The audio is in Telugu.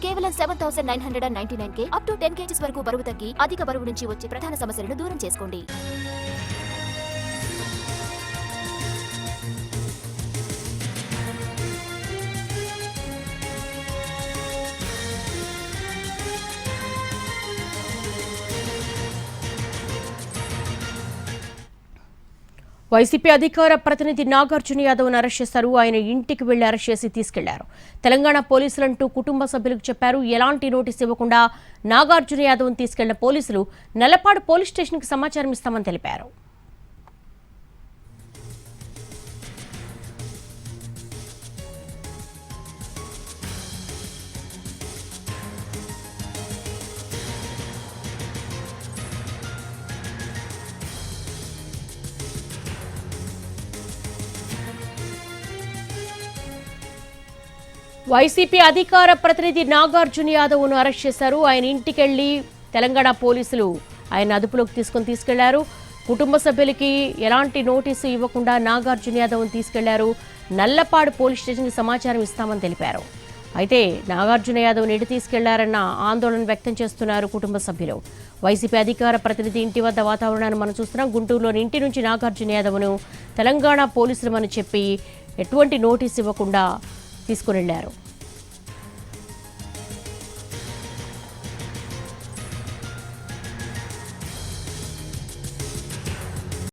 కేవలం 7,999 అప్ టు 10 kgs వరకు బరువు తగ్గి అధిక బరువు నుంచి వచ్చే ప్రధాన సమస్యలను దూరం చేసుకోండి. వైసీపీ అధికార ప్రతినిధి నాగార్జున యాదవ్ను అరెస్ట్ చేశారు. ఆయన ఇంటికి వెళ్లి అరెస్ట్ చేసి తీసుకెళ్లారు. తెలంగాణ పోలీసులంటూ కుటుంబ సభ్యులకు చెప్పారు. ఎలాంటి నోటీసు ఇవ్వకుండా నాగార్జున యాదవ్ను తీసుకెళ్లిన పోలీసులు నల్లపాడు పోలీస్ స్టేషన్కి సమాచారం ఇస్తామని తెలిపారు. వైసీపీ అధికార ప్రతినిధి నాగార్జున యాదవ్ను అరెస్ట్ చేశారు. ఆయన ఇంటికెళ్లి తెలంగాణ పోలీసులు ఆయన అదుపులోకి తీసుకెళ్లారు. కుటుంబ సభ్యులకి ఎలాంటి నోటీసు ఇవ్వకుండా నాగార్జున యాదవ్ను తీసుకెళ్లారు. నల్లపాడు పోలీస్ స్టేషన్కి సమాచారం ఇస్తామని తెలిపారు. అయితే నాగార్జున యాదవ్ను ఎటు తీసుకెళ్లారన్న ఆందోళన వ్యక్తం చేస్తున్నారు కుటుంబ సభ్యులు. వైసీపీ అధికార ప్రతినిధి ఇంటి వద్ద వాతావరణాన్ని మనం చూస్తున్నాం. గుంటూరులోని ఇంటి నుంచి నాగార్జున యాదవ్ను తెలంగాణ పోలీసులమని చెప్పి ఎటువంటి నోటీసు ఇవ్వకుండా తీసుకుని వెళ్లారు.